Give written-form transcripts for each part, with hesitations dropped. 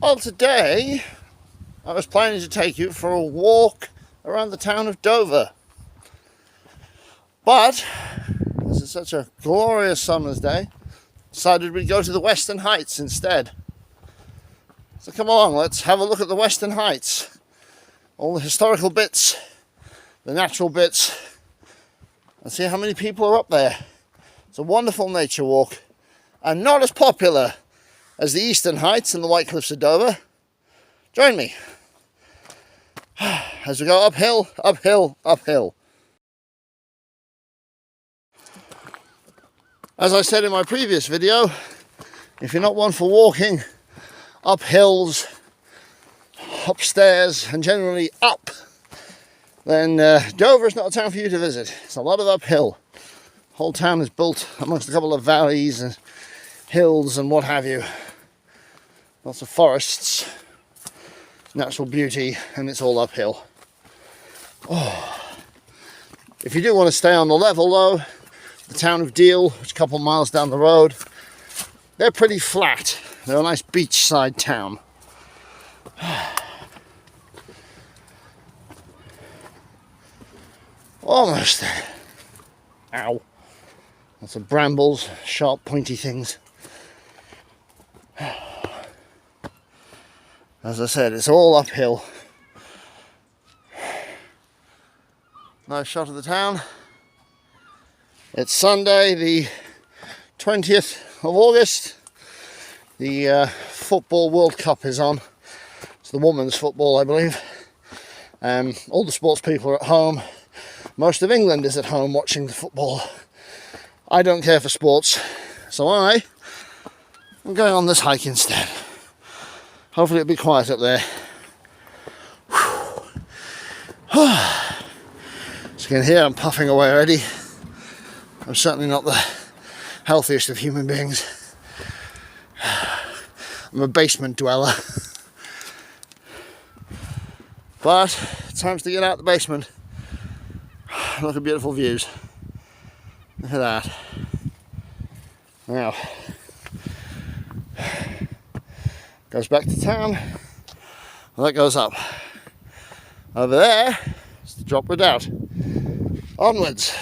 Well, today I was planning to take you for a walk around the town of Dover. But, this is such a glorious summer's day, decided we'd go to the Western Heights instead. So come along, let's have a look at the Western Heights. All the historical bits, the natural bits, and see how many people are up there. It's a wonderful nature walk, and not as popular as the Eastern Heights and the White Cliffs of Dover. Join me as we go uphill, uphill, uphill. As I said in my previous video, if you're not one for walking up hills, upstairs, and generally up, then Dover is not a town for you to visit. It's a lot of uphill. The whole town is built amongst a couple of valleys and hills and what have you. Lots of forests, natural beauty, and it's all uphill. Oh. If you do want to stay on the level though, the town of Deal, which is a couple of miles down the road, they're pretty flat. They're a nice beachside town. Almost there. Ow. Lots of brambles, sharp pointy things. As I said, it's all uphill. Nice shot of the town. It's Sunday, the 20th of August. The Football World Cup is on. It's the women's football, I believe. All the sports people are at home. Most of England is at home watching the football. I don't care for sports, so I'm going on this hike instead. Hopefully it'll be quiet up there. As you can hear, I'm puffing away already. I'm certainly not the healthiest of human beings. I'm a basement dweller. But it's time to get out the basement. Look at beautiful views. Look at that. Now, goes back to town, and that goes up. Over there is the drop redoubt. Onwards.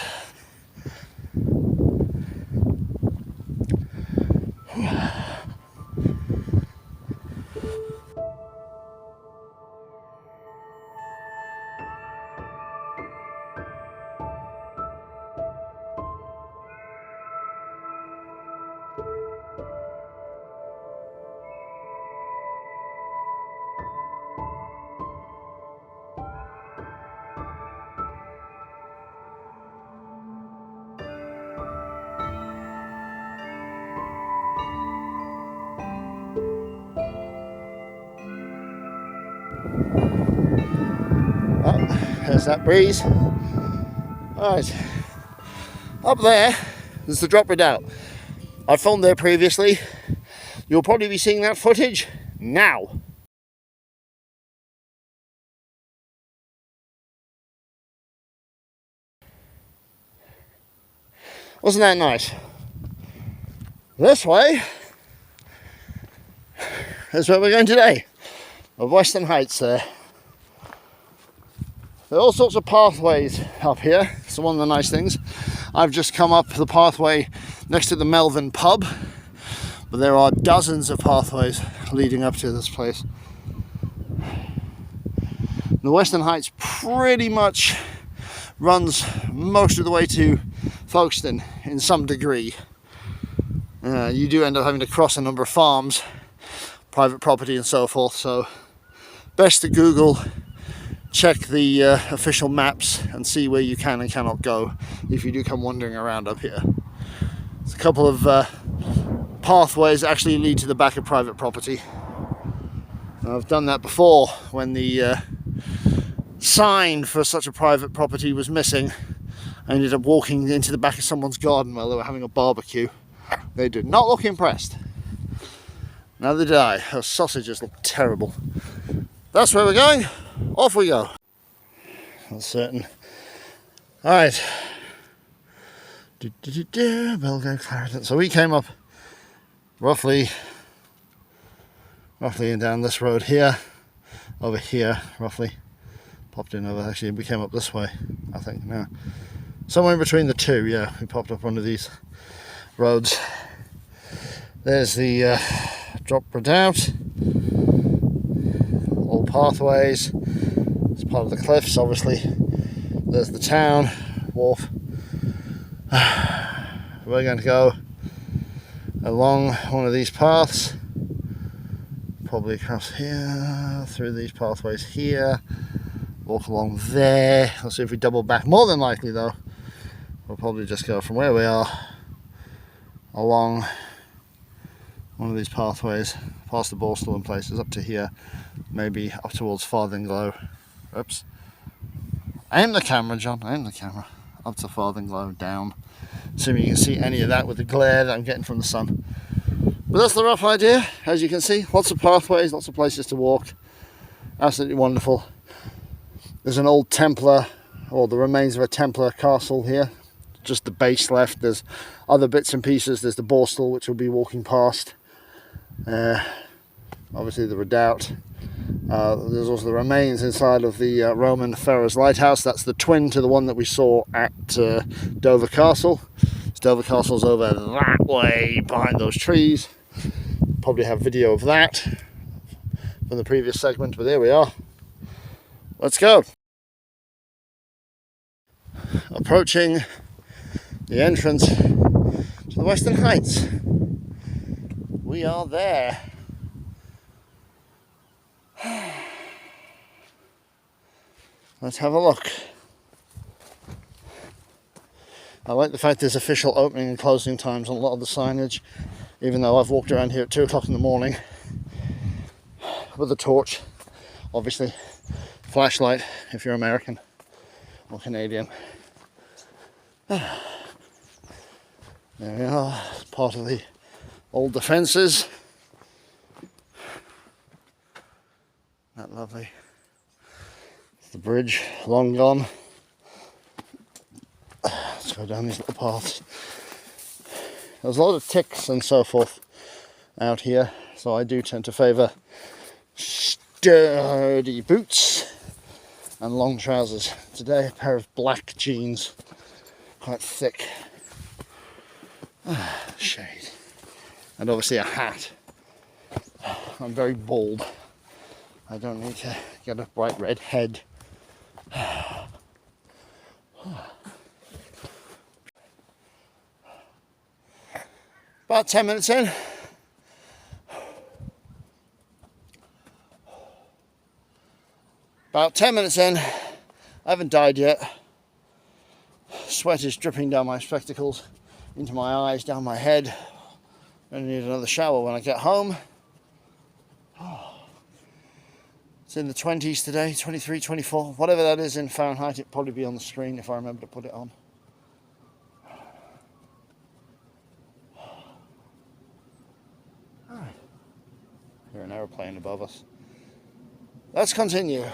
Oh, there's that breeze. Right, up there is the drop redoubt. I filmed there previously. You'll probably be seeing that footage now. Wasn't that nice? This way is where we're going today. The Western Heights there. There are all sorts of pathways up here. So one of the nice things. I've just come up the pathway next to the Melvin pub, but there are dozens of pathways leading up to this place. The Western Heights pretty much runs most of the way to Folkestone in some degree. You do end up having to cross a number of farms, private property and so forth, so best to Google, check the official maps and see where you can and cannot go if you do come wandering around up here. There's a couple of pathways that actually lead to the back of private property. I've done that before when the sign for such a private property was missing. I ended up walking into the back of someone's garden while they were having a barbecue. They did not look impressed. Neither did I. Those sausages look terrible. That's where we're going. Off we go. Not certain. Alright. Belgo Clarendon. So we came up roughly roughly, and down this road here, over here, roughly. Popped in over, actually we came up this way, I think, now. Somewhere in between the two, yeah, we popped up one of these roads. There's the drop redoubt, all pathways. It's part of the cliffs, obviously. There's the town, wharf. We're going to go along one of these paths, probably across here, through these pathways here, walk along there. Let's see if we double back. More than likely though, we'll probably just go from where we are along one of these pathways, past the Borstal and places, up to here, maybe up towards Farthinglow. Oops. Aim the camera, John, aim the camera. Up to Farthinglow, down. Assuming you can see any of that with the glare that I'm getting from the sun. But that's the rough idea. As you can see, lots of pathways, lots of places to walk. Absolutely wonderful. There's an old Templar, or the remains of a Templar castle here. Just the base left. There's other bits and pieces. There's the Borstal, which we'll be walking past. Obviously the redoubt. There's also the remains inside of the Roman Ferrers Lighthouse. That's the twin to the one that we saw at Dover Castle. Dover Castle's over that way behind those trees. Probably have video of that from the previous segment, but there we are. Let's go. Approaching the entrance to the Western Heights. We are there. Let's have a look. I like the fact there's official opening and closing times on a lot of the signage, even though I've walked around here at 2 o'clock in the morning with a torch, obviously, flashlight if you're American or Canadian. There we are, part of the old defences. That lovely. The bridge, long gone. Let's go down these little paths. There's a lot of ticks and so forth out here, so I do tend to favour sturdy boots and long trousers. Today, a pair of black jeans, quite thick. Shade. And obviously a hat. I'm very bald. I don't need to get a bright red head. About 10 minutes in. About 10 minutes in. I haven't died yet. Sweat is dripping down my spectacles, into my eyes, down my head. I'm going to need another shower when I get home. It's in the 20s today, 23, 24, whatever that is in Fahrenheit. It'll probably be on the screen if I remember to put it on. Hear an aeroplane above us. Let's continue.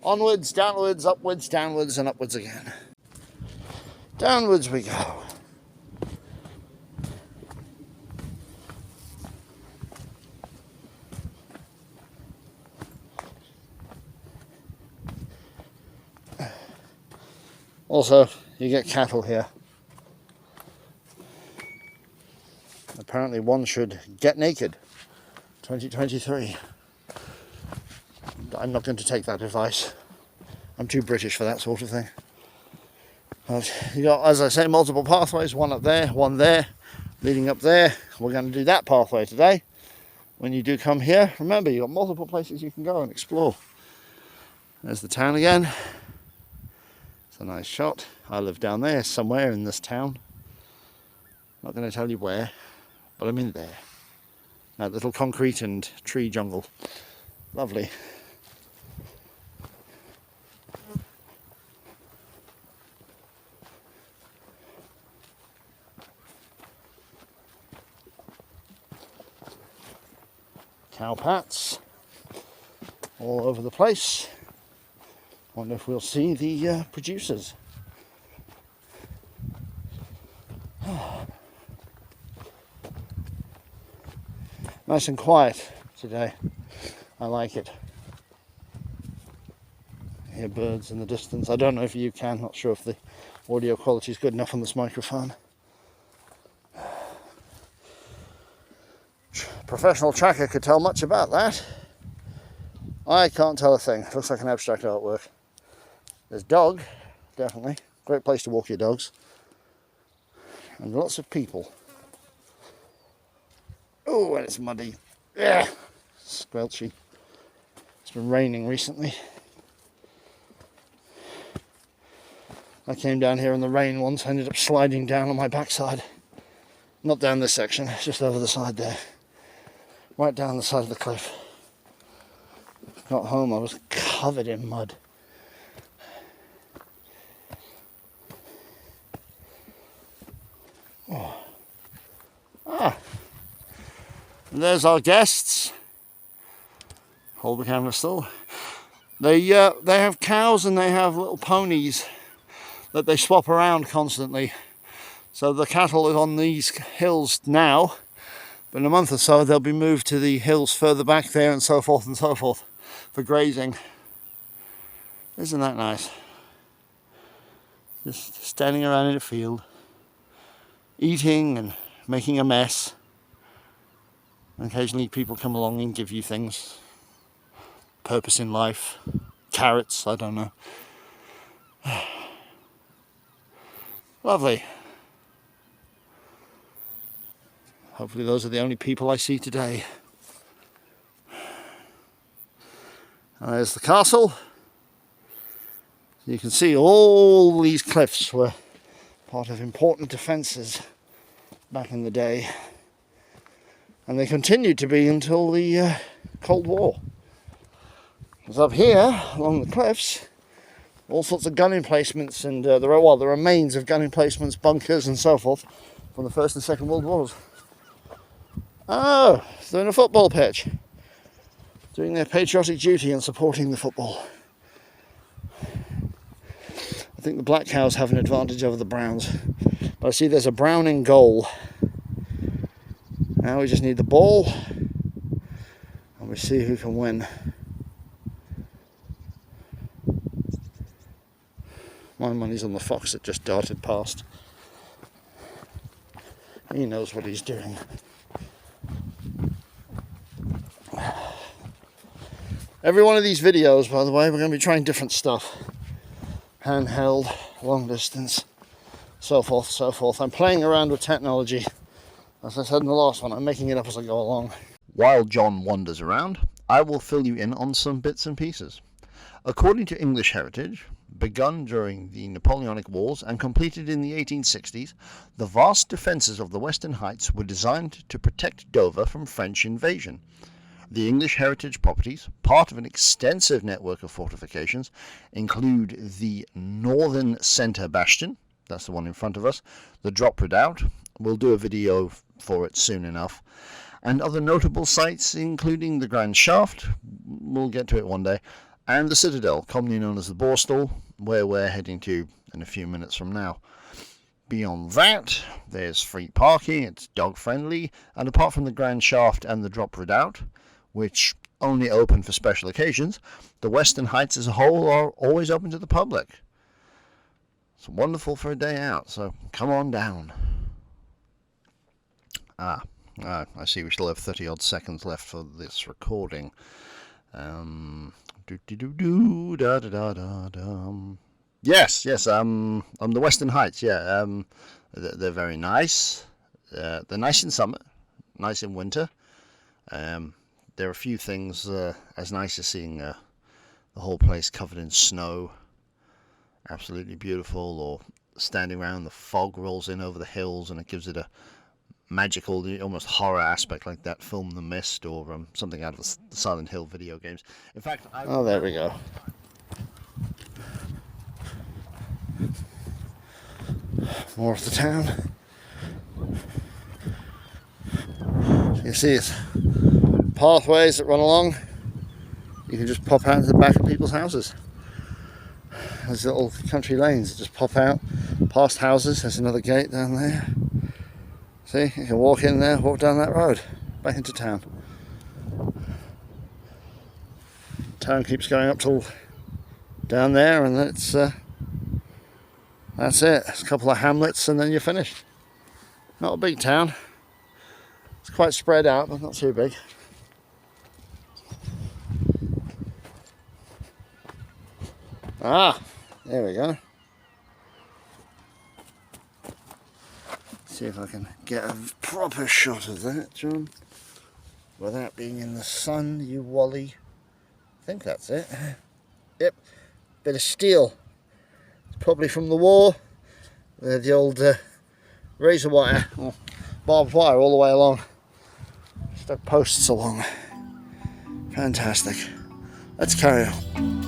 Onwards, downwards, upwards, downwards, and upwards again. Downwards we go. Also, you get cattle here. Apparently one should get naked. 2023. I'm not going to take that advice. I'm too British for that sort of thing. But you got, as I say, multiple pathways. One up there, one there, leading up there. We're going to do that pathway today. When you do come here, remember you've got multiple places you can go and explore. There's the town again. It's a nice shot. I live down there somewhere in this town. Not going to tell you where, but I'm in there. That little concrete and tree jungle. Lovely. Cow pats all over the place. Wonder if we'll see the producers. Nice and quiet. today. I like it. I hear birds in the distance. I don't know if you can, not sure if the audio quality is good enough on this microphone. Professional tracker could tell much about that. I can't tell a thing. It looks like an abstract artwork. There's dog, definitely. Great place to walk your dogs. And lots of people. Oh, and it's muddy. Yeah, squelchy. It's been raining recently. I came down here in the rain once. I ended up sliding down on my backside. Not down this section, just over the side there. Right down the side of the cliff. Got home, I was covered in mud. Oh. Ah, and there's our guests. Hold the camera still. They have cows and they have little ponies that they swap around constantly. So the cattle are on these hills now, but in a month or so they'll be moved to the hills further back there and so forth for grazing. Isn't that nice? Just standing around in a field, eating and making a mess. And occasionally people come along and give you things. Purpose in life. Carrots, I don't know. Lovely. Hopefully those are the only people I see today. And there's the castle. You can see all these cliffs were part of important defences back in the day. And they continued to be until the Cold War. Because up here, along the cliffs, all sorts of gun emplacements and the remains of gun emplacements, bunkers and so forth from the First and Second World Wars. Oh, they're in a football pitch. Doing their patriotic duty and supporting the football. I think the black cows have an advantage over the browns. But I see there's a brown in goal. Now we just need the ball. And we see who can win. My money's on the fox that just darted past. He knows what he's doing. Every one of these videos, by the way, we're going to be trying different stuff. Handheld, long distance, so forth. I'm playing around with technology. As I said in the last one, I'm making it up as I go along. While John wanders around, I will fill you in on some bits and pieces. According to English Heritage, begun during the Napoleonic Wars and completed in the 1860s, the vast defences of the Western Heights were designed to protect Dover from French invasion. The English heritage properties, part of an extensive network of fortifications, include the Northern Centre Bastion, that's the one in front of us, the Drop Redoubt, we'll do a video for it soon enough, and other notable sites including the Grand Shaft, we'll get to it one day, and the Citadel, commonly known as the Borstal, where we're heading to in a few minutes from now. Beyond that, there's free parking, it's dog friendly, and apart from the Grand Shaft and the Drop Redoubt, which only open for special occasions, the Western Heights as a whole are always open to the public. It's wonderful for a day out, so come on down. I see we still have 30 odd seconds left for this recording. Yes, the Western Heights, yeah. They're very nice. They're nice in summer, nice in winter. There are a few things as nice as seeing the whole place covered in snow, absolutely beautiful, or standing around, the fog rolls in over the hills and it gives it a magical, almost horror aspect like that film The Mist, or something out of the Silent Hill video games. In fact, oh, there we go. More of the town. You see it's pathways that run along. You can just pop out into the back of people's houses. There's little country lanes that just pop out past houses. There's another gate down there. See, you can walk in there, walk down that road, back into town. town keeps going up till down there, and that's it. It's a couple of hamlets and then you're finished. Not a big town. It's quite spread out, but not too big. Ah, there we go. See if I can get a proper shot of that, John, without being in the sun, you wally. I think that's it. Yep, bit of steel. It's probably from the war. The old razor wire, or barbed wire all the way along. Stuck posts along. Fantastic. Let's carry on.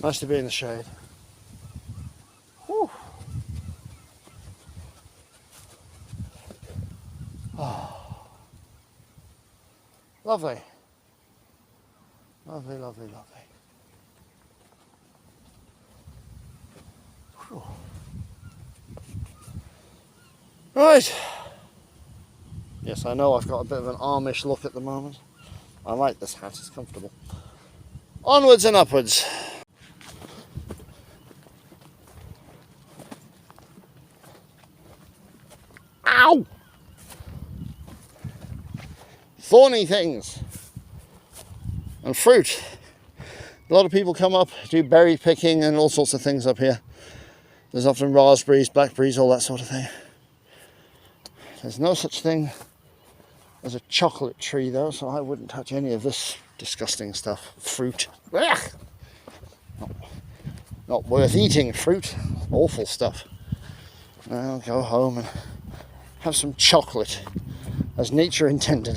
Nice to be in the shade. Whew. Oh. Lovely. Lovely, lovely, lovely. Whew. Right. Yes, I know I've got a bit of an Amish look at the moment. I like this hat, it's comfortable. Onwards and upwards. Ow! Thorny things and fruit. A lot of people come up, do berry picking and all sorts of things up here. There's often raspberries, blackberries, all that sort of thing. There's no such thing as a chocolate tree though, so I wouldn't touch any of this disgusting stuff. Fruit. Not worth eating fruit. Awful stuff. I'll go home and have some chocolate as nature intended.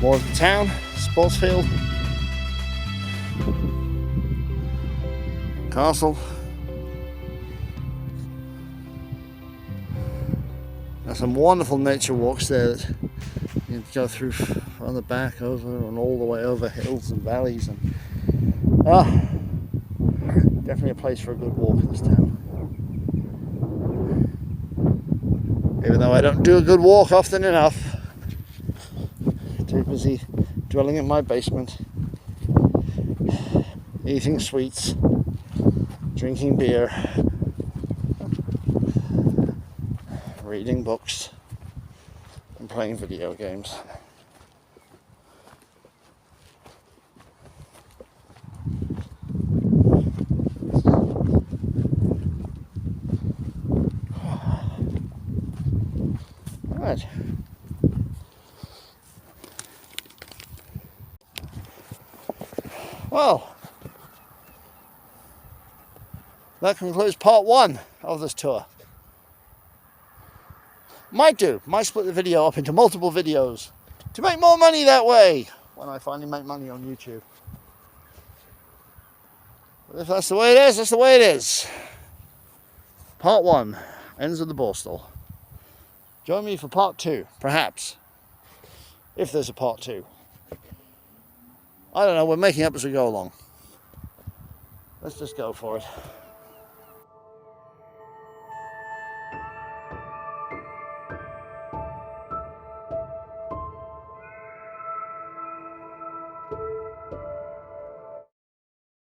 More of the town, sports field, castle. There's some wonderful nature walks there that you go through on the back, over and all the way over hills and valleys, and definitely a place for a good walk in this town. Even though I don't do a good walk often enough, too busy dwelling in my basement, eating sweets, drinking beer, reading books, and playing video games. Right. Well, that concludes part 1 of this tour. Might split the video up into multiple videos to make more money that way when I finally make money on YouTube. But if that's the way it is, that's the way it is. Part 1 ends with the Borstal. Join me for part 2, perhaps, if there's a part 2. I don't know, we're making up as we go along. Let's just go for it.